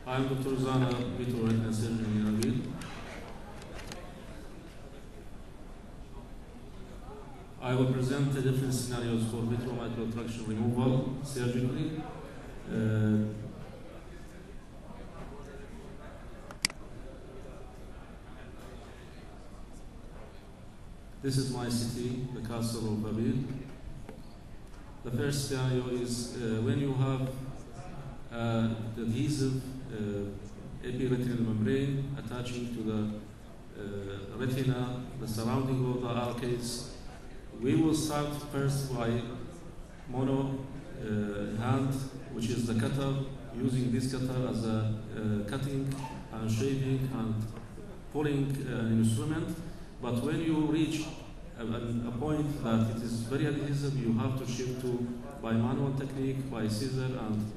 I'm Dr. Zana, vitreoretinal surgeon in Erbil. I will present the different scenarios for vitreomacular traction removal surgically. This is my city, the castle of Erbil. The first scenario is when you have adhesive epiretinal membrane attaching to the retina, the surrounding of the arcades. We will start first by mono hand, which is the cutter, using this cutter as a cutting and shaving and pulling instrument. But when you reach a point that it is very adhesive, you have to shift to by manual technique, by scissor and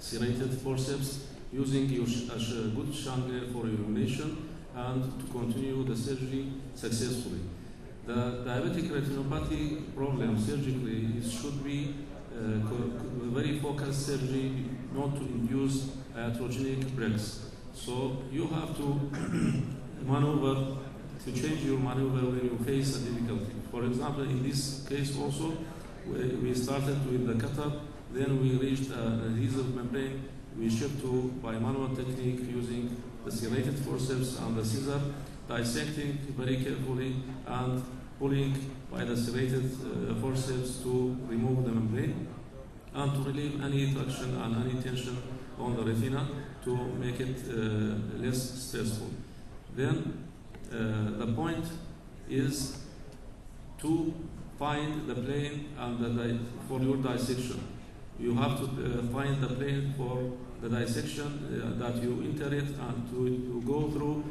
serrated forceps, using a good chandelier for illumination and to continue the surgery successfully. The diabetic retinopathy problem surgically should be very focused surgery, not to induce iatrogenic breaks. So you have to maneuver, to change your maneuver when you face a difficulty. For example, in this case also, we started with the cutter, then we reached an adhesive membrane. We shift to by manual technique using the serrated forceps and the scissor, dissecting very carefully and pulling by the serrated forceps to remove the membrane and to relieve any traction and any tension on the retina to make it less stressful. Then the point is to find the plane and for your dissection. You have to find the plane for the dissection that you enter it and to go through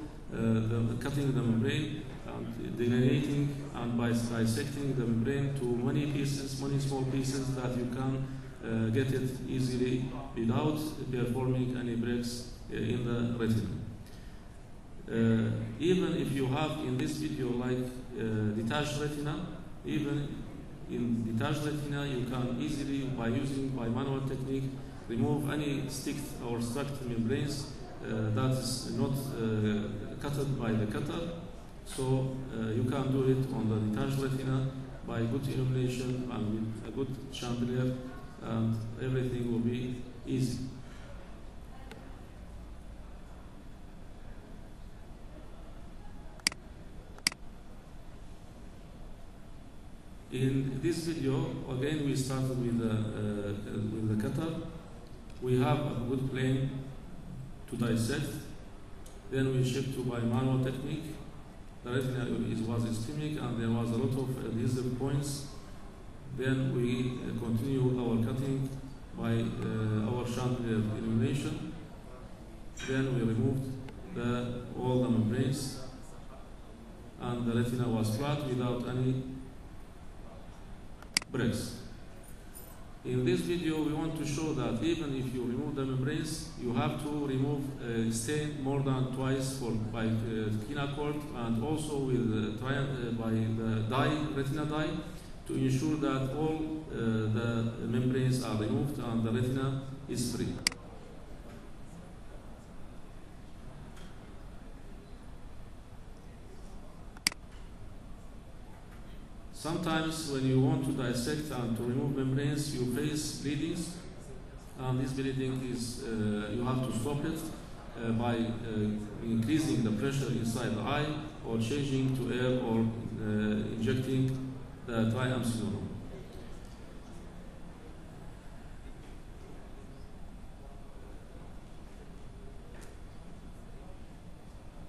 cutting the membrane and delineating and by dissecting the membrane to many pieces, many small pieces that you can get it easily without performing any breaks in the retina. Even if you have in this video like detached retina, even in detached retina you can easily by manual technique remove any sticked or stuck membranes that is not cut by the cutter. So you can do it on the detached retina by good illumination and with a good chandelier, and everything will be easy. In this video, again, we started with the cutter. We have a good plane to dissect. Then we shift to by manual technique. The retina was ischemic and there was a lot of adhesive points. Then we continue our cutting by our chandelier illumination. Then we removed all the membranes and the retina was flat without any breaks. In this video, we want to show that even if you remove the membranes, you have to remove stain more than twice by Ghany and also with by the dye, retina dye, to ensure that all the membranes are removed and the retina is free. Sometimes when you want to dissect and to remove membranes, you face bleedings, and this bleeding is, you have to stop it by increasing the pressure inside the eye or changing to air or injecting the triamcinolone.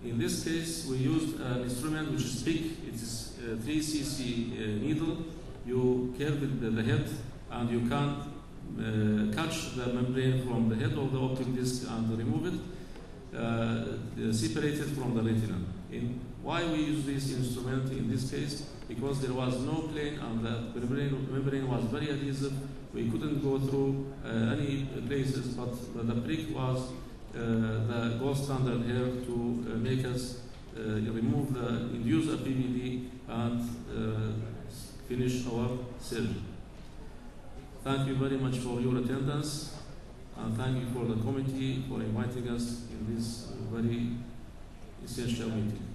In this case, we used an instrument which is big. It is 3 cc needle. You curve the head and you can catch the membrane from the head of the optic disc and remove it, separate it from the retina. Why we use this instrument in this case? Because there was no plane and the membrane was very adhesive. We couldn't go through any places, but the prick was the gold standard here to make us induce a PVD and finish our surgery. Thank you very much for your attendance. And thank you for the committee for inviting us in this very essential meeting.